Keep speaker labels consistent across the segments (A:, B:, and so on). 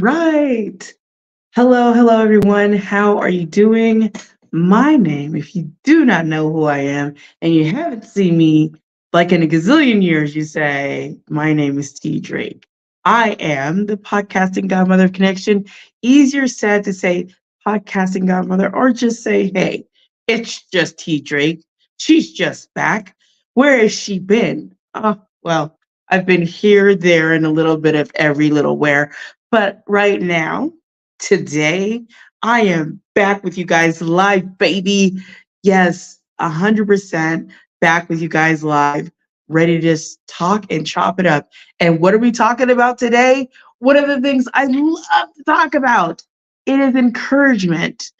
A: right. Hello, everyone. How are you doing? My name, if you do not know who I am and you haven't seen me like in a gazillion years, you say, my name is T. Drake. I am the podcasting godmother of connection. Easier said to say podcasting godmother or just say, hey, it's just T. Drake. She's just back. Where has she been? Well, I've been here, there, and a little bit of every little where. But right now, today, I am back with you guys live, baby. Yes, 100% back with you guys live, ready to just talk and chop it up. And what are we talking about today? One of the things I love to talk about. It is encouragement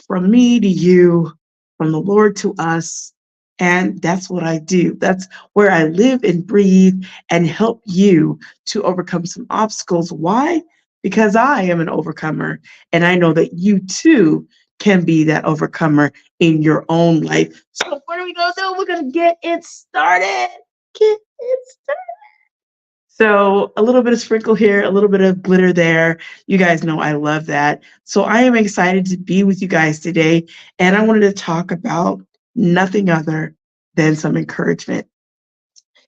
A: from me to you, from the Lord to us. And that's what I do. That's where I live and breathe and help you to overcome some obstacles. Why? Because I am an overcomer and I know that you too can be that overcomer in your own life. So what are we gonna do? We're gonna get it started. Get it started. So a little bit of sprinkle here, a little bit of glitter there. You guys know I love that. So I am excited to be with you guys today. And I wanted to talk about nothing other than some encouragement.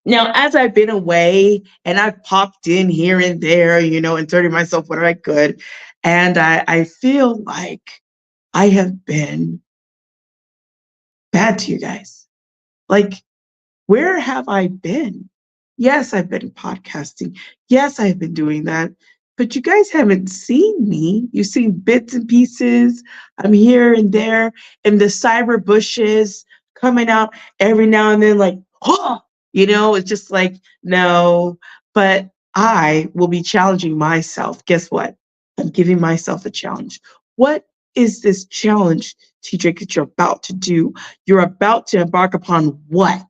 A: Now, as I've been away and I've popped in here and there, inserting myself where I could, and I feel like I have been bad to you guys. Like, where have I been? Yes, I've been podcasting. Yes, I've been doing that. But you guys haven't seen me. You've seen bits and pieces. I'm here and there in the cyber bushes coming out every now and then, like, oh, it's just like, no. But I will be challenging myself. Guess what? I'm giving myself a challenge. What is this challenge, TJ, that you're about to do? You're about to embark upon what?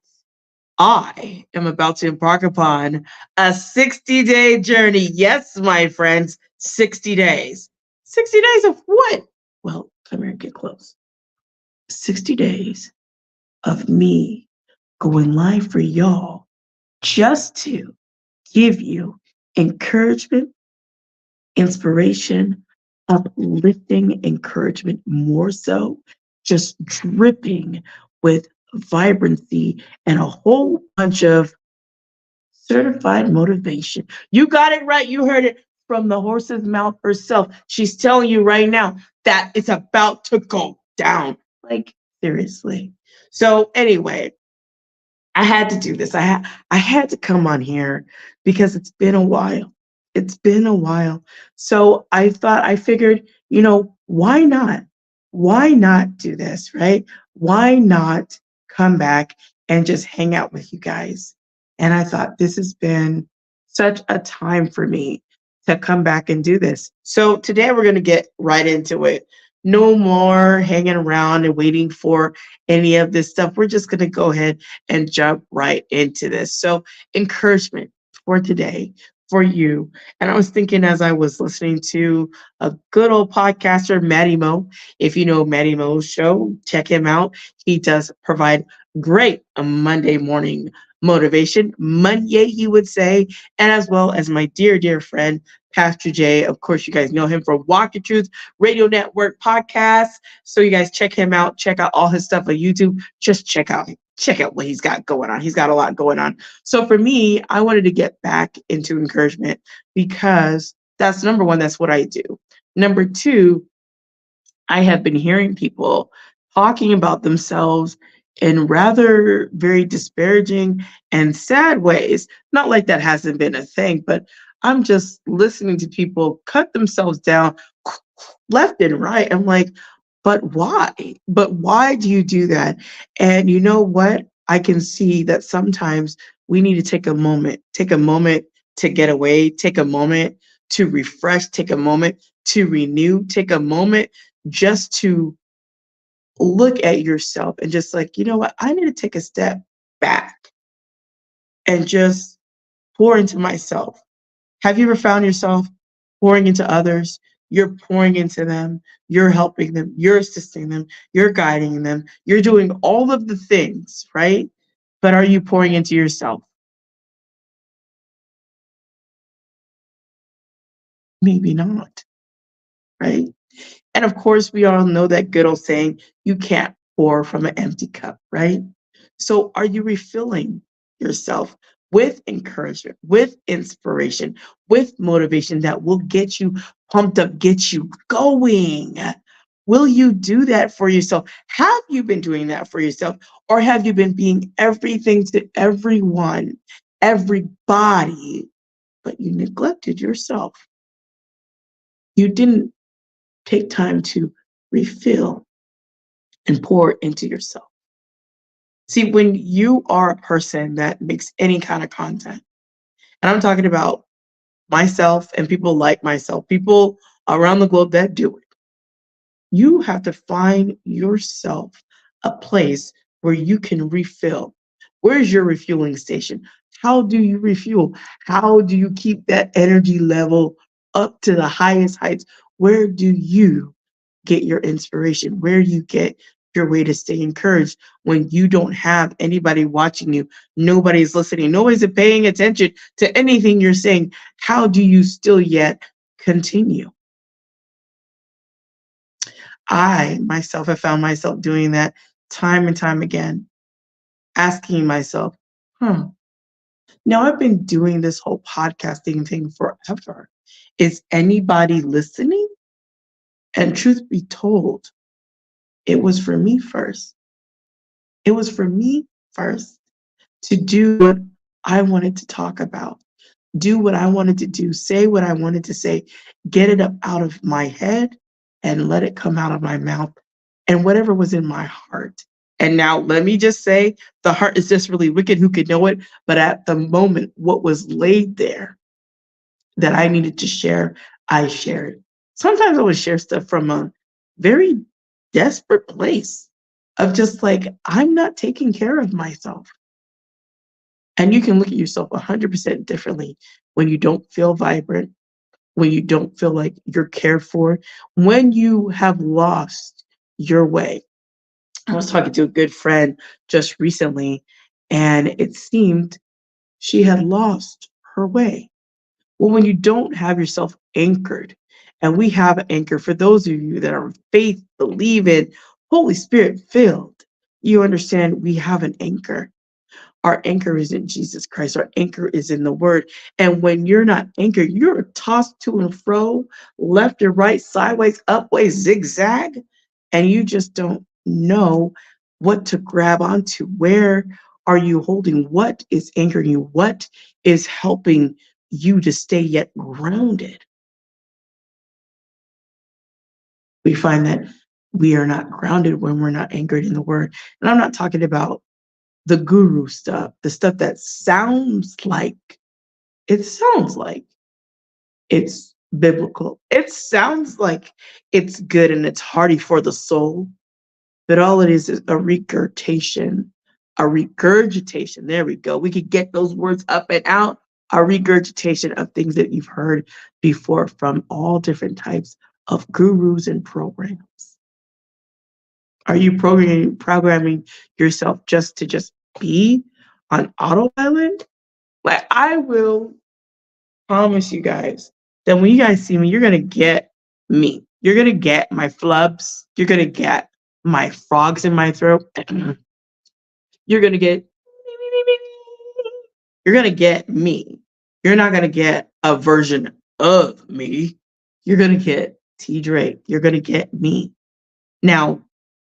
A: I am about to embark upon a 60-day journey. Yes, my friends, 60 days. 60 days of what? Well, come here and get close. 60 days of me going live for y'all just to give you encouragement, inspiration, uplifting encouragement, more so, just dripping with vibrancy and a whole bunch of certified motivation. You got it right. You heard it from the horse's mouth herself. She's telling you right now that it's about to go down. Like, seriously. So, anyway, I had to do this. I had to come on here because it's been a while. It's been a while. So I figured, why not? Why not do this, right? Why not come back and just hang out with you guys? And I thought this has been such a time for me to come back and do this. So today we're going to get right into it. No more hanging around and waiting for any of this stuff. We're just going to go ahead and jump right into this. So, encouragement for today for you. And I was thinking as I was listening to a good old podcaster, Matty Mo. If you know Matty Mo's show, check him out. He does provide great Monday morning motivation. Monday, he would say, and as well as my dear friend, Pastor Jay. Of course, you guys know him from Walk Your Truth Radio Network podcast. So you guys check him out. Check out all his stuff on YouTube. Just check out what he's got going on. He's got a lot going on. So for me, I wanted to get back into encouragement because that's number one, that's what I do. Number two, I have been hearing people talking about themselves in rather very disparaging and sad ways. Not like that hasn't been a thing, but I'm just listening to people cut themselves down left and right. I'm like, but why? But why do you do that? And you know what? I can see that sometimes we need to take a moment to get away, take a moment to refresh, take a moment to renew, take a moment just to look at yourself and just like, you know what? I need to take a step back and just pour into myself. Have you ever found yourself pouring into others? You're pouring into them, you're helping them, you're assisting them, you're guiding them, you're doing all of the things, right? But are you pouring into yourself? Maybe not, right? And of course, we all know that good old saying, you can't pour from an empty cup, right? So, are you refilling yourself with encouragement, with inspiration, with motivation that will get you pumped up, get you going? Will you do that for yourself? Have you been doing that for yourself? Or have you been being everything to everyone, everybody, but you neglected yourself? You didn't take time to refill and pour into yourself. See, when you are a person that makes any kind of content, and I'm talking about myself and people like myself, people around the globe that do it, you have to find yourself a place where you can refill. Where's your refueling station? How do you refuel? How do you keep that energy level up to the highest heights? Where do you get your inspiration? Where you get your way to stay encouraged when you don't have anybody watching you? Nobody's listening. Nobody's paying attention to anything you're saying. How do you still yet continue? I myself have found myself doing that time and time again, asking myself, huh, now I've been doing this whole podcasting thing forever. Is anybody listening? And truth be told, it was for me first. It was for me first to do what I wanted to talk about, do what I wanted to do, say what I wanted to say, get it up out of my head and let it come out of my mouth and whatever was in my heart. And now let me just say the heart is just really wicked, who could know it? But at the moment, what was laid there that I needed to share, I shared. Sometimes I would share stuff from a very desperate place of just like, I'm not taking care of myself. And you can look at yourself 100% differently when you don't feel vibrant, when you don't feel like you're cared for, when you have lost your way. I was talking to a good friend just recently, and it seemed she had lost her way. Well, when you don't have yourself anchored, and we have an anchor for those of you that are faith, believe in, Holy Spirit filled, you understand we have an anchor. Our anchor is in Jesus Christ. Our anchor is in the word. And when you're not anchored, you're tossed to and fro, left and right, sideways, upways, zigzag, and you just don't know what to grab onto. Where are you holding? What is anchoring you? What is helping you to stay yet grounded? We find that we are not grounded when we're not anchored in the word. And I'm not talking about the guru stuff, the stuff that sounds like it's biblical. It sounds like it's good and it's hearty for the soul, but all it is a regurgitation, a regurgitation. There we go. We could get those words up and out. A regurgitation of things that you've heard before from all different types of gurus and programs. Are you programming yourself just be on autopilot? Like I will promise you guys that when you guys see me, you're gonna get me. You're gonna get my flubs. You're gonna get my frogs in my throat. You're gonna get you're gonna get me. You're not gonna get a version of me. You're gonna get T Drake. You're gonna get me. Now,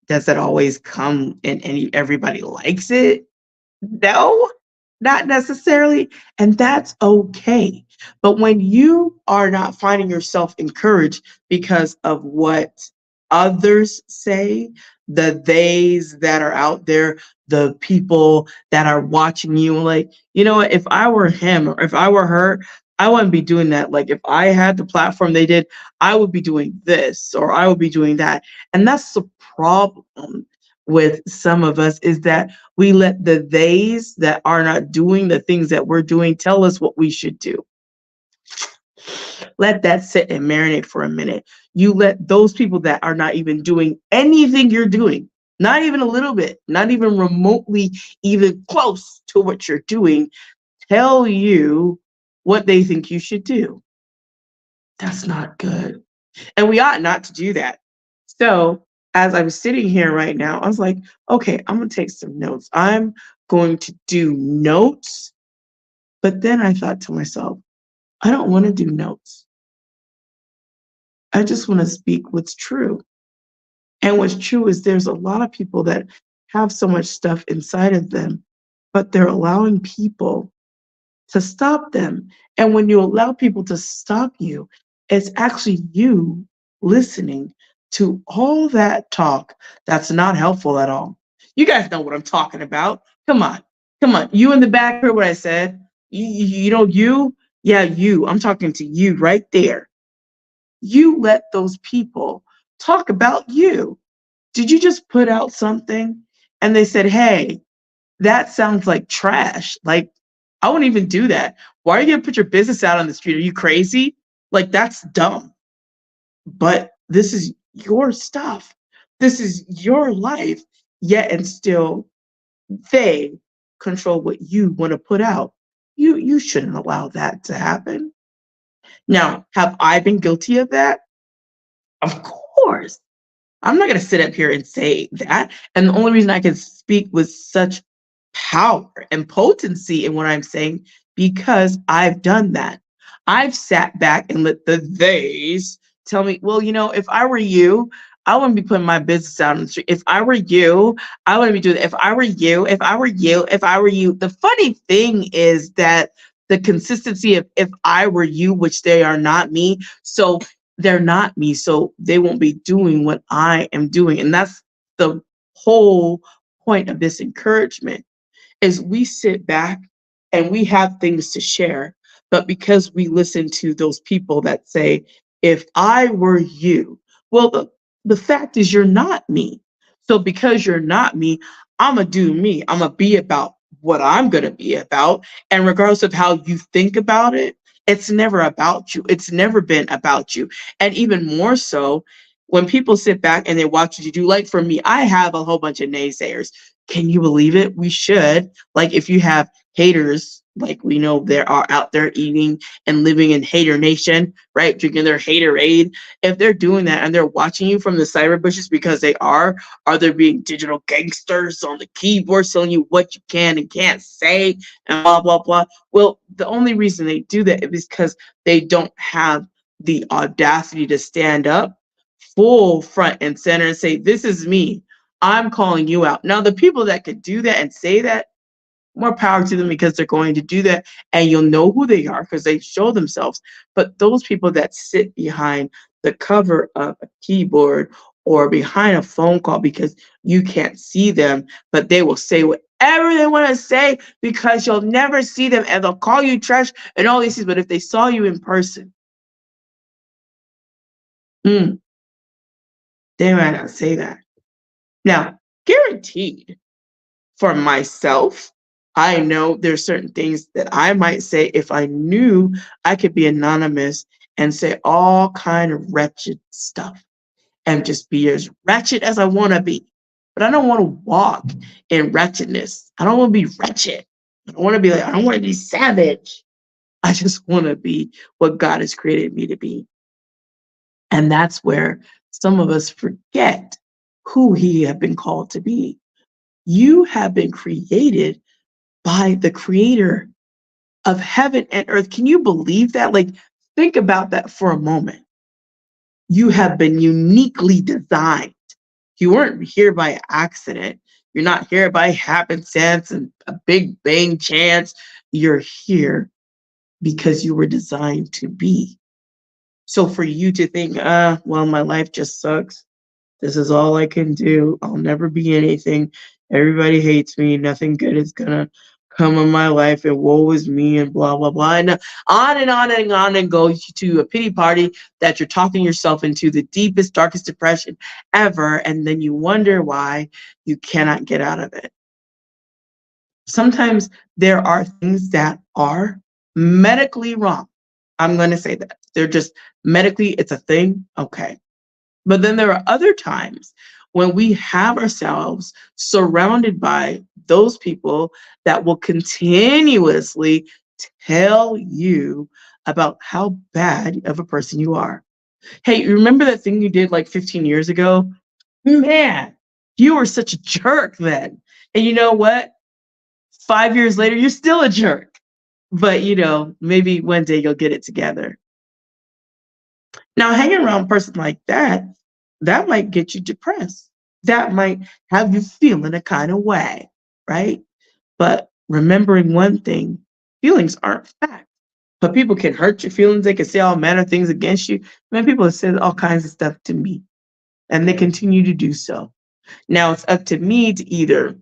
A: does that always come and everybody likes it? No, not necessarily. And that's okay. But when you are not finding yourself encouraged because of what others say, the theys that are out there, the people that are watching you, like, you know what, if I were him or if I were her, I wouldn't be doing that. Like, if I had the platform they did, I would be doing this or I would be doing that. And that's the problem with some of us is that we let the theys that are not doing the things that we're doing tell us what we should do. Let that sit and marinate for a minute. You let those people that are not even doing anything you're doing, not even a little bit, not even remotely, even close to what you're doing, tell you what they think you should do. That's not good. And we ought not to do that. So as I'm sitting here right now, I was like, okay, I'm going to take some notes. I'm going to do notes. But then I thought to myself, I don't want to do notes. I just want to speak what's true. And what's true is there's a lot of people that have so much stuff inside of them, but they're allowing people to stop them. And when you allow people to stop you, it's actually you listening to all that talk that's not helpful at all. You guys know what I'm talking about. Come on. Come on. You in the back heard what I said. You know, you, yeah, you. I'm talking to you right there. You let those people talk about you. Did you just put out something and they said, hey, that sounds like trash. Like, I wouldn't even do that. Why are you going to put your business out on the street? Are you crazy? Like, that's dumb. But this is your stuff. This is your life. Yet and still, they control what you want to put out. You shouldn't allow that to happen. Now, have I been guilty of that? Of course. I'm not going to sit up here and say that. And the only reason I can speak with such power and potency in what I'm saying, because I've done that. I've sat back and let the theys tell me, well, you know, if I were you, I wouldn't be putting my business out on the street. If I were you, I wouldn't be doing that. If I were you, if I were you, if I were you. The funny thing is that the consistency of if I were you, which they are not me. So they're not me. So they won't be doing what I am doing. And that's the whole point of this encouragement is we sit back and we have things to share. But because we listen to those people that say, if I were you, well, the fact is you're not me. So because you're not me, I'm going to do me. I'm going to be about what I'm going to be about. And regardless of how you think about it, it's never about you. It's never been about you. And even more so, when people sit back and they watch what you do, like for me, I have a whole bunch of naysayers. Can you believe it? We should. Like if you have haters, like we know there are out there eating and living in hater nation, right? Drinking their haterade. If they're doing that and they're watching you from the cyber bushes because they are they being digital gangsters on the keyboard telling you what you can and can't say and blah, blah, blah. Well, the only reason they do that is because they don't have the audacity to stand up full front and center and say, this is me. I'm calling you out. Now, the people that could do that and say that, more power to them because they're going to do that. And you'll know who they are because they show themselves. But those people that sit behind the cover of a keyboard or behind a phone call because you can't see them, but they will say whatever they want to say because you'll never see them and they'll call you trash and all these things. But if they saw you in person, they might not say that. Now, guaranteed for myself, I know there's certain things that I might say if I knew I could be anonymous and say all kind of wretched stuff and just be as wretched as I want to be. But I don't want to walk in wretchedness. I don't want to be wretched. I don't want to be like, I don't want to be savage. I just want to be what God has created me to be. And that's where some of us forget who He have been called to be. You have been created by the creator of heaven and earth. Can you believe that? Like, think about that for a moment. You have been uniquely designed. You weren't here by accident. You're not here by happenstance and a big bang chance. You're here because you were designed to be. So for you to think, well, my life just sucks. This is all I can do. I'll never be anything. Everybody hates me. Nothing good is gonna come in my life, and woe is me, and blah blah blah, and on and on and on, and go to a pity party that you're talking yourself into the deepest, darkest depression ever, and then you wonder why you cannot get out of it. Sometimes there are things that are medically wrong. I'm going to say that they're just medically, it's a thing. Okay. But then there are other times when we have ourselves surrounded by those people that will continuously tell you about how bad of a person you are. Hey, remember that thing you did like 15 years ago? Man, you were such a jerk then. And you know what? 5 years later, you're still a jerk. But maybe one day you'll get it together. Now, hanging around a person like that might get you depressed. That might have you feeling a kind of way, right? But remembering one thing, feelings aren't fact. But people can hurt your feelings. They can say all manner of things against you. Man, people have said all kinds of stuff to me, and they continue to do so. Now it's up to me to either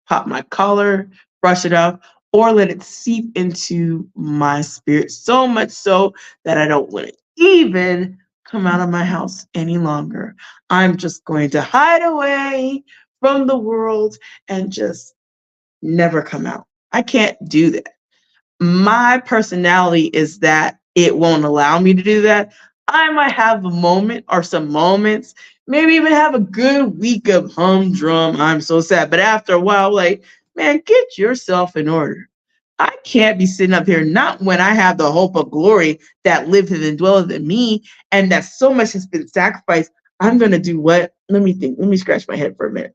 A: pop my collar, brush it off, or let it seep into my spirit so much so that I don't want it even come out of my house any longer. I'm just going to hide away from the world and just never come out. I can't do that. My personality is that it won't allow me to do that. I might have a moment or some moments, maybe even have a good week of humdrum. I'm so sad. But after a while, like, man, get yourself in order. I can't be sitting up here, not when I have the hope of glory that liveth and dwelleth in me, and that so much has been sacrificed. I'm going to do what? Let me think. Let me scratch my head for a minute.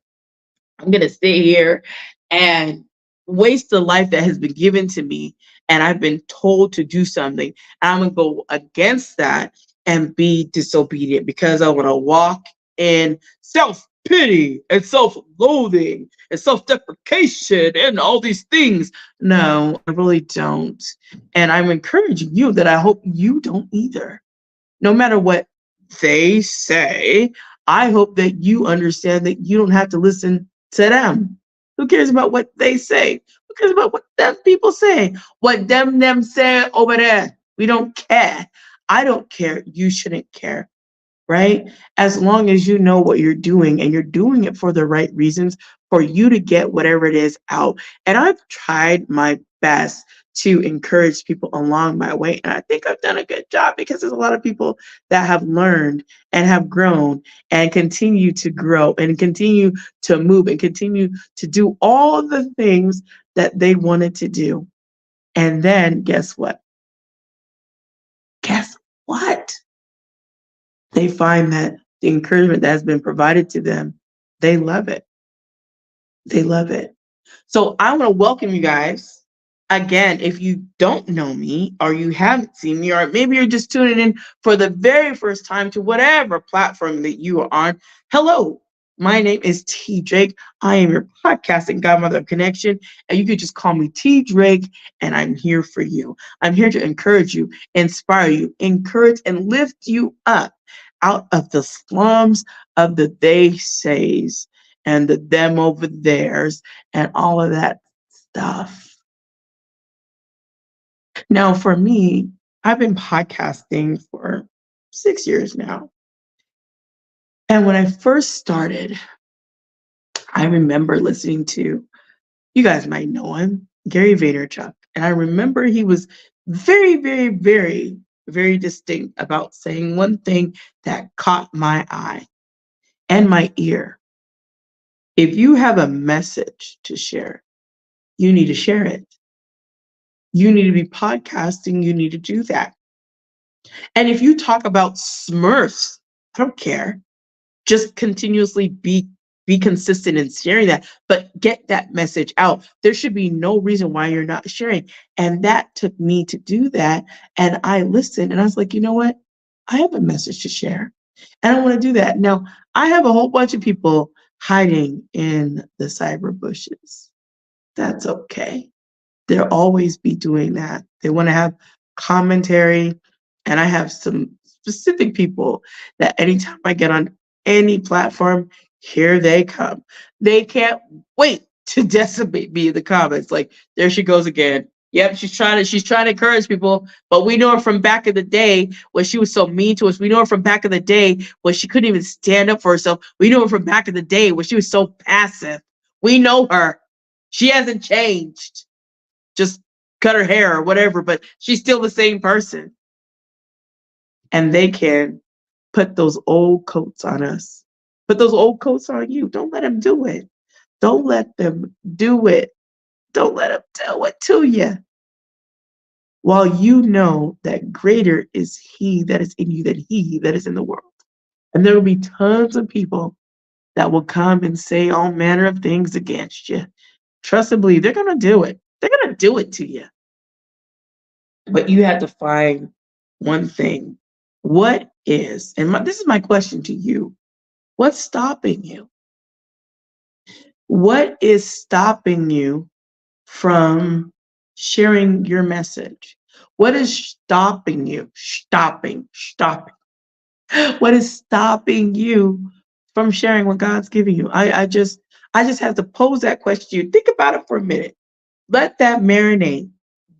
A: I'm going to stay here and waste the life that has been given to me. And I've been told to do something. I'm going to go against that and be disobedient because I want to walk in self pity and self loathing and self deprecation and all these things. No, I really don't. And I'm encouraging you that I hope you don't either. No matter what they say, I hope that you understand that you don't have to listen to them. Who cares about what they say? Who cares about what them people say? What them say over there? We don't care. I don't care. You shouldn't care, right? As long as you know what you're doing and you're doing it for the right reasons for you to get whatever it is out. And I've tried my best to encourage people along my way. And I think I've done a good job because there's a lot of people that have learned and have grown and continue to grow and continue to move and continue to do all the things that they wanted to do. And then guess what? Guess what? They find that the encouragement that has been provided to them, they love it. They love it. So I want to welcome you guys. Again, if you don't know me or you haven't seen me, or maybe you're just tuning in for the very first time to whatever platform that you are on, hello. My name is T. Drake. I am your podcasting godmother of connection, and you could just call me T. Drake, and I'm here for you. I'm here to encourage you, inspire you, encourage, and lift you up out of the slums of the they says and the them over theirs and all of that stuff. Now, for me, I've been podcasting for 6 years now. And when I first started, I remember listening to, you guys might know him, Gary Vaynerchuk. And I remember he was very, very, very, very distinct about saying one thing that caught my eye and my ear. If you have a message to share, you need to share it. You need to be podcasting, you need to do that. And if you talk about Smurfs, I don't care. Just continuously be consistent in sharing that, but get that message out. There should be no reason why you're not sharing. And that took me to do that. And I listened and I was like, you know what? I have a message to share. And I want to do that. Now, I have a whole bunch of people hiding in the cyber bushes. That's okay. They'll always be doing that. They want to have commentary. And I have some specific people that anytime I get on any platform, here they come. They can't wait to decimate me in the comments. Like, there she goes again. Yep, she's trying to encourage people, but we know her from back in the day when she was so mean to us. We know her from back in the day when she couldn't even stand up for herself. We know her from back in the day when she was so passive. We know her. She hasn't changed. Just cut her hair or whatever, but she's still the same person. And they can put those old coats on us. Put those old coats on you. Don't let them do it. Don't let them do it. Don't let them do it to you. while you know that greater is he that is in you than he that is in the world. And there will be tons of people that will come and say all manner of things against you. Trust and believe they're going to do it. They're going to do it to you. But you have to find one thing. What is, and this is my question to you, what's stopping you? What is stopping you from sharing your message? What is stopping you? Stopping. What is stopping you from sharing what God's giving you? I just have to pose that question to you. Think about it for a minute. Let that marinate.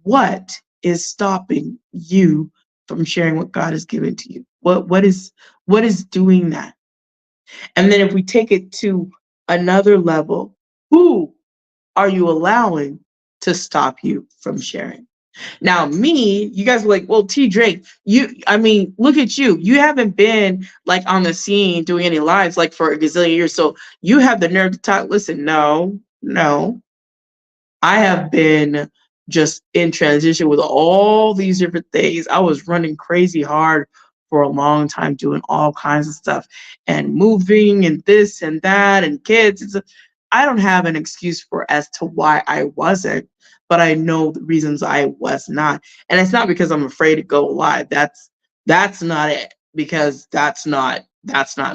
A: What is stopping you from sharing what God has given to you? What is doing that? And then if we take it to another level, who are you allowing to stop you from sharing? Now, me, you guys were like, well, T Drake, I mean, look at you. You haven't been like on the scene doing any lives like for a gazillion years. So you have the nerve to talk. Listen, no, no. I have been just in transition with all these different things. I was running crazy hard for a long time, doing all kinds of stuff and moving and this and that and kids. I don't have an excuse for as to why I wasn't, but I know the reasons I was not. And it's not because I'm afraid to go live. That's not it, because that's not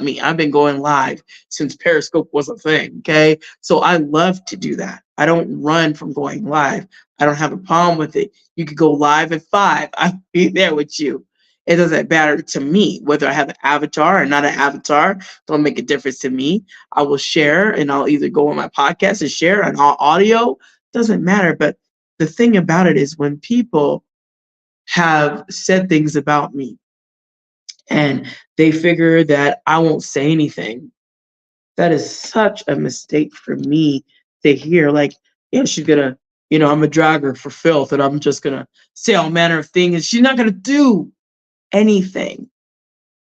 A: me. I've been going live since Periscope was a thing. Okay. So I love to do that. I don't run from going live. I don't have a problem with it. You could go live at 5. I'll be there with you. It doesn't matter to me whether I have an avatar or not an avatar. Don't make a difference to me. I will share, and I'll either go on my podcast and share on all audio. Doesn't matter. But the thing about it is when people have said things about me and they figure that I won't say anything, that is such a mistake for me to hear. Like, yeah, she's gonna, I'm a dragger for filth, and I'm just gonna say all manner of things, and she's not gonna do anything.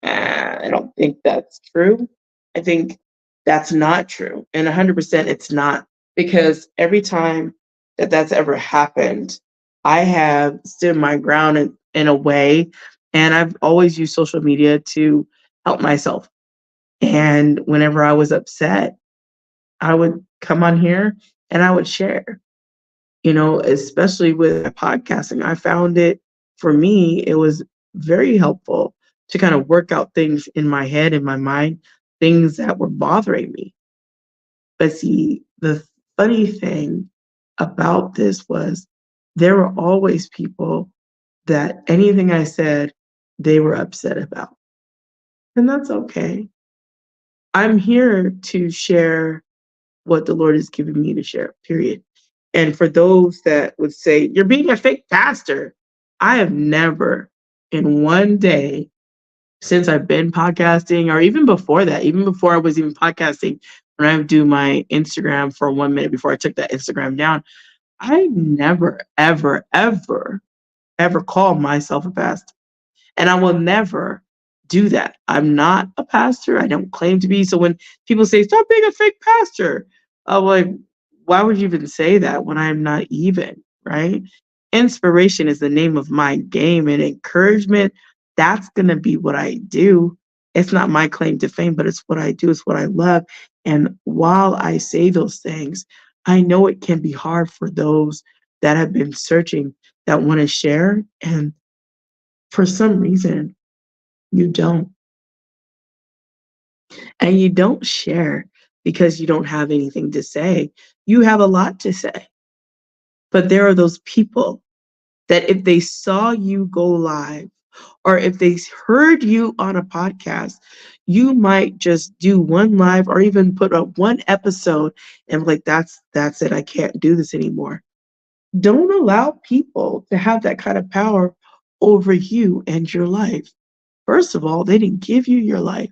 A: I don't think that's true. I think that's not true, and 100% it's not, because every time that that's ever happened, I have stood my ground in a way, and I've always used social media to help myself. And whenever I was upset, I would come on here and I would share, especially with podcasting. I found it, for me, it was very helpful to kind of work out things in my head, in my mind, things that were bothering me. But see, the funny thing about this was there were always people that anything I said, they were upset about. And that's okay. I'm here to share what the Lord has given me to share, period. And for those that would say, you're being a fake pastor, I have never in one day since I've been podcasting, or even before that, even before I was even podcasting, when I would do my Instagram for 1 minute before I took that Instagram down, I never, ever, ever, ever called myself a pastor. And I will never do that. I'm not a pastor. I don't claim to be. So when people say, stop being a fake pastor, I'm like, why would you even say that when I'm not even, right? Inspiration is the name of my game, and encouragement, that's going to be what I do. It's not my claim to fame, but it's what I do. It's what I love. And while I say those things, I know it can be hard for those that have been searching, that want to share. And for some reason, you don't. And you don't share because you don't have anything to say. You have a lot to say. But there are those people that if they saw you go live, or if they heard you on a podcast, you might just do one live or even put up one episode and be like, that's it. I can't do this anymore. Don't allow people to have that kind of power over you and your life. First of all, they didn't give you your life.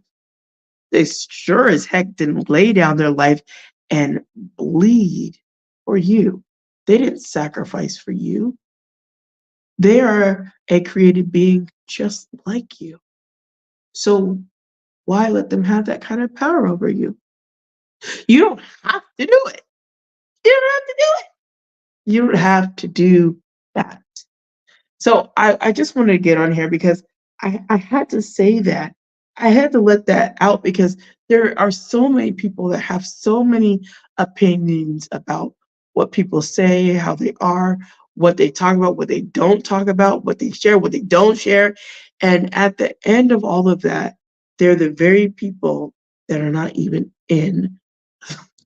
A: They sure as heck didn't lay down their life and bleed for you. They didn't sacrifice for you. They are a created being just like you. So why let them have that kind of power over you? You don't have to do it. You don't have to do it. You don't have to do that. So I just wanted to get on here because I had to say that. I had to let that out because there are so many people that have so many opinions about what people say, how they are, what they talk about, what they don't talk about, what they share, what they don't share. And at the end of all of that, they're the very people that are not even in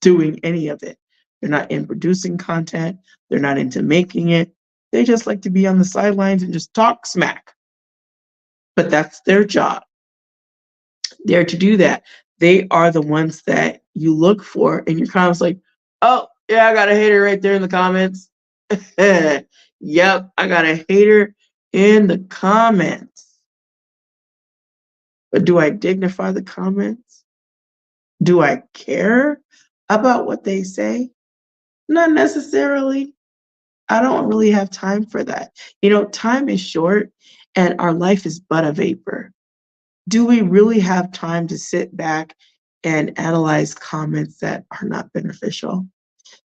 A: doing any of it. They're not in producing content, they're not into making it. They just like to be on the sidelines and just talk smack. But that's their job. They're to do that. They are the ones that you look for in your comments, like, oh, yeah, I got a hater right there in the comments. Yep, I got a hater in the comments. But do I dignify the comments? Do I care about what they say? Not necessarily. I don't really have time for that. Time is short and our life is but a vapor. Do we really have time to sit back and analyze comments that are not beneficial?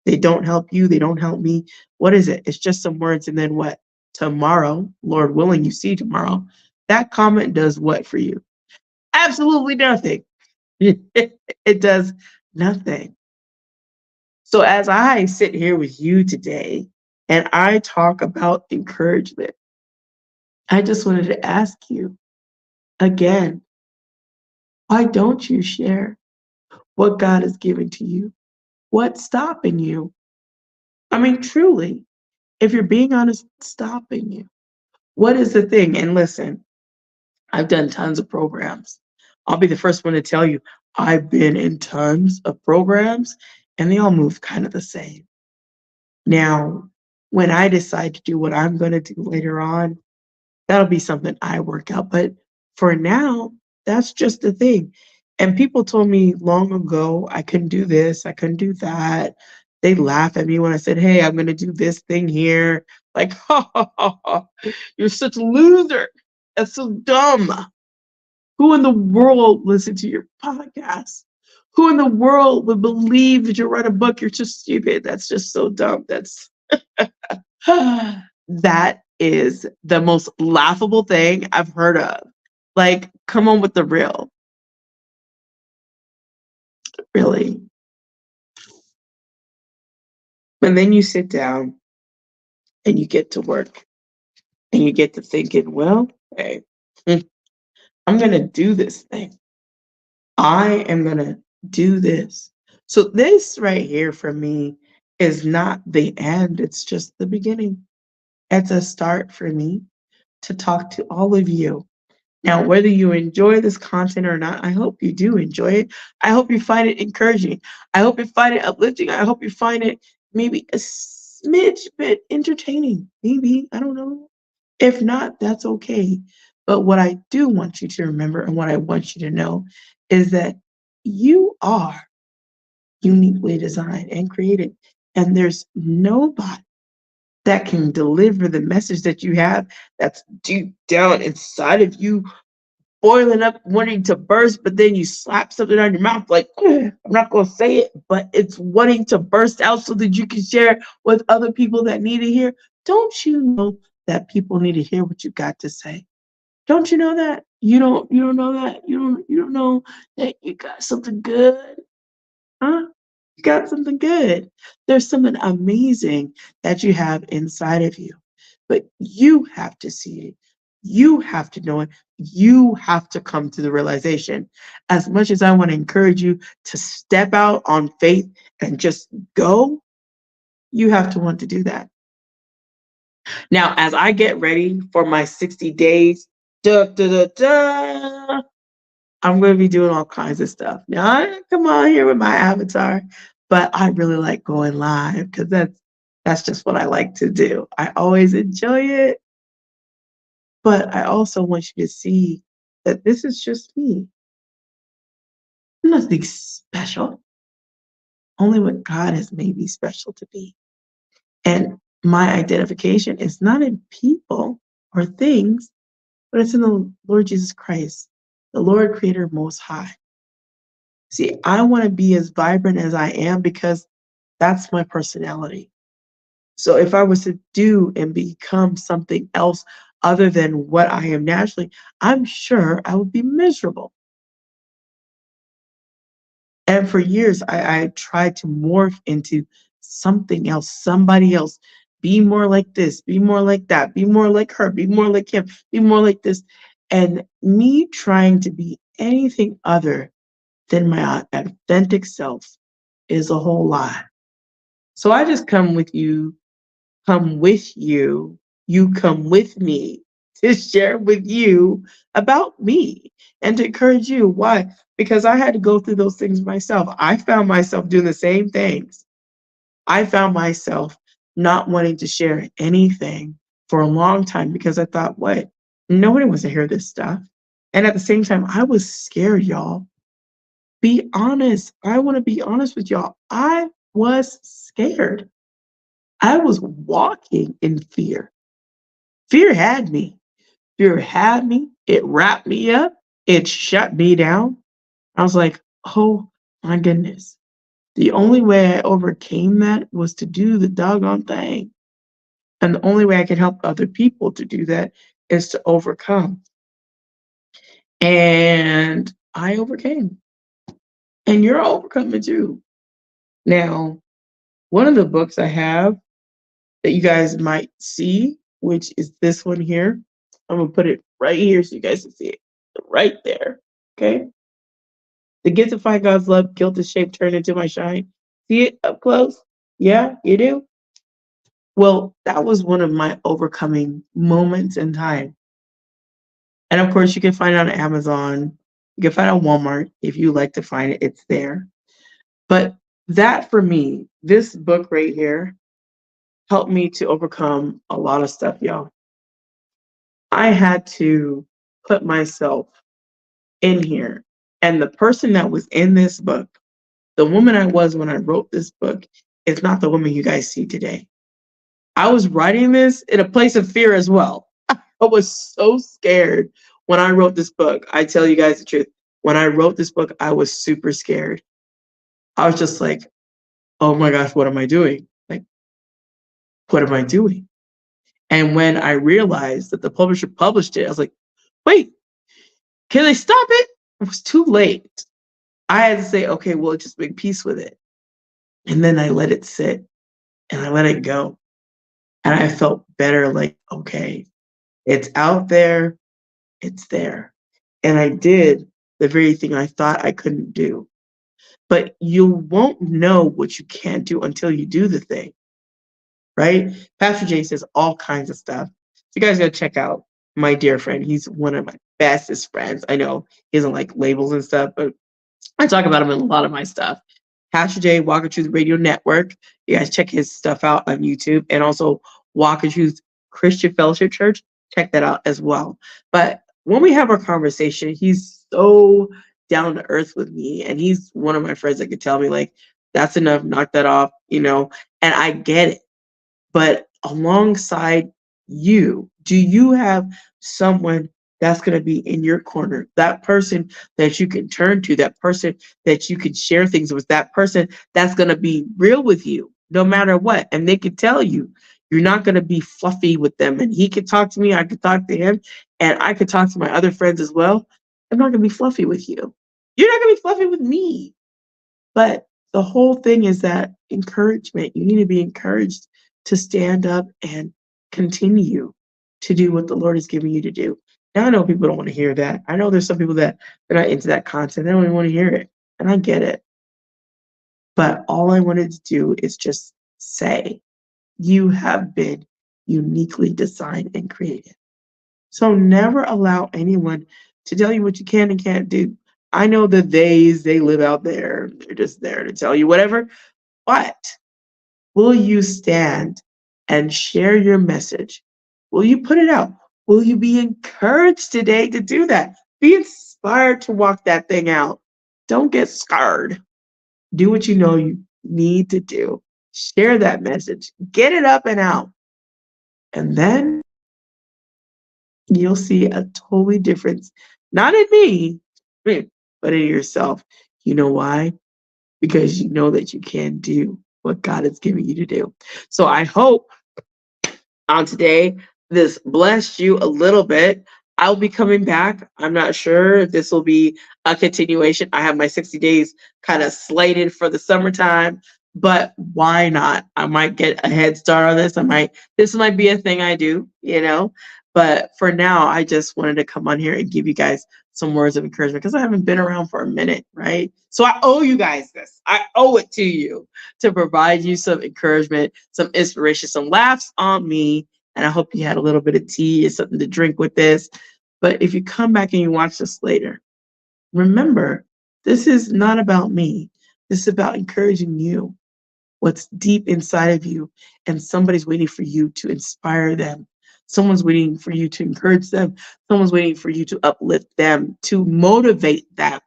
A: They don't help you, they don't help me. What is it? It's just some words, and then what? Tomorrow, Lord willing, you see tomorrow, that comment does what for you? Absolutely nothing. It does nothing. So as I sit here with you today and I talk about encouragement, I just wanted to ask you again, why don't you share what God has given to you? What's stopping you? I mean, truly, if you're being honest, what's stopping you? What is the thing? And listen, I've done tons of programs. I'll be the first one to tell you, I've been in tons of programs and they all move kind of the same. Now, when I decide to do what I'm going to do later on, that'll be something I work out. But for now, that's just the thing. And people told me long ago I couldn't do this, I couldn't do that. They laugh at me when I said, hey, I'm going to do this thing here. Like, ha, ha, ha, ha, you're such a loser. That's so dumb. Who in the world listen to your podcast? Who in the world would believe that you write a book? You're just stupid. That's just so dumb. That's that is the most laughable thing I've heard of. Like, come on with the real, really. And then you sit down and you get to work and you get to thinking, well, hey, I'm going to do this thing. I am going to do this. So, this right here for me is not the end, it's just the beginning. It's a start for me to talk to all of you. Now, whether you enjoy this content or not, I hope you do enjoy it. I hope you find it encouraging. I hope you find it uplifting. I hope you find it maybe a smidge bit entertaining. Maybe, I don't know. If not, that's okay. But what I do want you to remember and what I want you to know is that you are uniquely designed and created. And there's nobody that can deliver the message that you have that's deep down inside of you, boiling up, wanting to burst, but then you slap something on your mouth like, I'm not going to say it, but it's wanting to burst out so that you can share with other people that need to hear. Don't you know that people need to hear what you got to say? Don't you know that? You don't know that? You don't know that you got something good? Huh? You got something good. There's something amazing that you have inside of you. But you have to see it. You have to know it. You have to come to the realization. As much as I want to encourage you to step out on faith and just go, you have to want to do that. Now, as I get ready for my 60 days, da, da, da, da, I'm going to be doing all kinds of stuff. Now, I didn't come on here with my avatar, but I really like going live because that's just what I like to do. I always enjoy it, but I also want you to see that this is just me. Nothing special, only what God has made me special to be. And my identification is not in people or things, but it's in the Lord Jesus Christ, the Lord Creator Most High. See, I want to be as vibrant as I am because that's my personality. So if I was to do and become something else other than what I am naturally, I'm sure I would be miserable. And for years, I tried to morph into something else, somebody else. Be more like this, be more like that, be more like her, be more like him, be more like this. And me trying to be anything other than my authentic self is a whole lot. So I just come with you come with me to share with you about me and to encourage you. Why? Because I had to go through those things myself. I found myself doing the same things. I found myself not wanting to share anything for a long time because I thought, what? Nobody wants to hear this stuff. And at the same time, I was scared, y'all. Be honest. I want to be honest with y'all. I was scared. I was walking in fear. Fear had me. Fear had me. It wrapped me up. It shut me down. I was like, oh my goodness. The only way I overcame that was to do the doggone thing. And the only way I can help other people to do that is to overcome. And I overcame. And you're overcoming too. Now, one of the books I have that you guys might see, which is this one here. I'm gonna put it right here so you guys can see it. Right there. Okay. The gift to find God's love, guilt is shape turned into my shine. See it up close? Yeah, you do? Well, that was one of my overcoming moments in time. And of course, you can find it on Amazon. You can find it on Walmart if you like to find it, it's there. But that for me, this book right here helped me to overcome a lot of stuff, y'all. I had to put myself in here. And the person that was in this book, the woman I was when I wrote this book, is not the woman you guys see today. I was writing this in a place of fear as well. I was so scared when I wrote this book. I tell you guys the truth. When I wrote this book, I was super scared. I was just like, oh my gosh, what am I doing? Like, what am I doing? And when I realized that the publisher published it, I was like, wait, can they stop it? It was too late. I had to say, okay, well, just make peace with it. And then I let it sit and I let it go. And I felt better, like, okay, it's out there, it's there. And I did the very thing I thought I couldn't do. But you won't know what you can't do until you do the thing, right? Pastor Jay says all kinds of stuff. So you guys gotta check out my dear friend. He's one of my bestest friends. I know he doesn't like labels and stuff, but I talk about him in a lot of my stuff. Pastor Jay, Walker Truth Radio Network. You guys check his stuff out on YouTube, and also Walker Truth Christian Fellowship Church. Check that out as well. But when we have our conversation, he's so down to earth with me, and he's one of my friends that could tell me, like, that's enough, knock that off, and I get it. But alongside you, do you have someone that's going to be in your corner? That person that you can turn to, that person that you can share things with, that person that's going to be real with you no matter what. And they can tell you, you're not going to be fluffy with them. And he could talk to me, I could talk to him, and I could talk to my other friends as well. I'm not going to be fluffy with you. You're not going to be fluffy with me. But the whole thing is that encouragement. You need to be encouraged to stand up and continue to do what the Lord is giving you to do. Now, I know people don't want to hear that. I know there's some people that they're not into that content. They don't even want to hear it. And I get it. But all I wanted to do is just say, you have been uniquely designed and created. So never allow anyone to tell you what you can and can't do. I know the they live out there. They're just there to tell you whatever. But will you stand and share your message? Will you put it out? Will you be encouraged today to do that? Be inspired to walk that thing out. Don't get scarred. Do what you know you need to do. Share that message. Get it up and out. And then you'll see a totally difference. Not in me, but in yourself. You know why? Because you know that you can do what God is giving you to do. So I hope on today. This blessed you a little bit. I'll be coming back. I'm not sure if this will be a continuation. I have my 60 days kind of slated for the summertime, but why not? I might get a head start on this. This might be a thing I do. But for now, I just wanted to come on here and give you guys some words of encouragement because I haven't been around for a minute, right? So I owe you guys this. I owe it to you to provide you some encouragement, some inspiration, some laughs on me, and I hope you had a little bit of tea or something to drink with this. But if you come back and you watch this later, remember, this is not about me. This is about encouraging you, what's deep inside of you. And somebody's waiting for you to inspire them. Someone's waiting for you to encourage them. Someone's waiting for you to uplift them, to motivate them.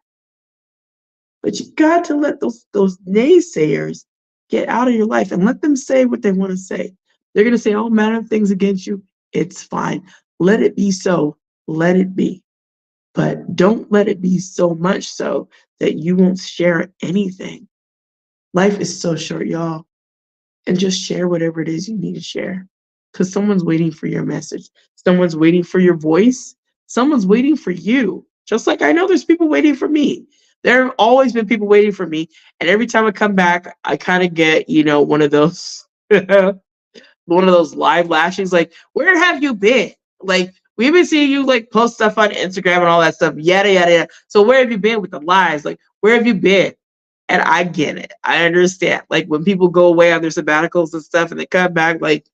A: But you got to let those naysayers get out of your life and let them say what they want to say. They're going to say all manner of things against you. It's fine. Let it be so. Let it be. But don't let it be so much so that you won't share anything. Life is so short, y'all. And just share whatever it is you need to share. Because someone's waiting for your message. Someone's waiting for your voice. Someone's waiting for you. Just like I know there's people waiting for me. There have always been people waiting for me. And every time I come back, I kind of get, one of those one of those live lashings, like, where have you been? Like, we've been seeing you like post stuff on Instagram and all that stuff, yada yada yada. So where have you been with the lives? Like, where have you been? And I get it. I understand. Like when people go away on their sabbaticals and stuff and they come back, like,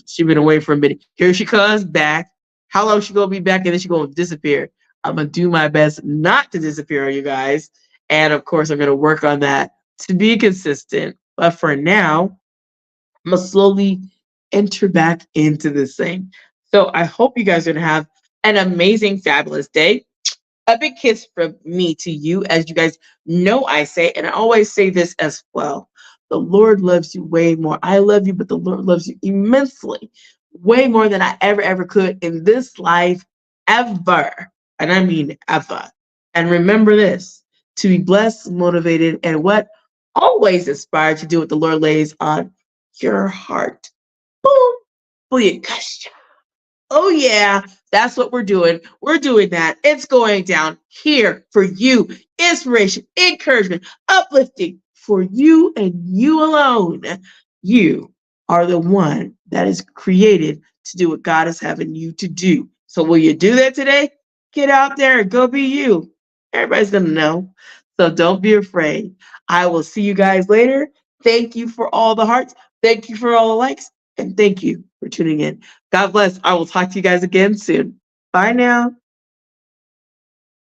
A: she been away for a minute. Here she comes back. How long she gonna be back? And then she gonna disappear. I'm gonna do my best not to disappear on you guys. And of course, I'm gonna work on that to be consistent. But for now, I'm gonna slowly enter back into this thing. So I hope you guys are gonna have an amazing, fabulous day. A big kiss from me to you, as you guys know I say, and I always say this as well. The Lord loves you way more. I love you, but the Lord loves you immensely, way more than I ever could in this life, ever. And I mean ever. And remember this, to be blessed, motivated, and what? Always inspired to do what the Lord lays on your heart. Boom. Booyakasha. Oh, yeah, that's what we're doing. We're doing that. It's going down here for you. Inspiration, encouragement, uplifting for you and you alone. You are the one that is created to do what God is having you to do. So, will you do that today? Get out there and go be you. Everybody's going to know. So, don't be afraid. I will see you guys later. Thank you for all the hearts. Thank you for all the likes. And thank you for tuning in. God bless. I will talk to you guys again soon. Bye now.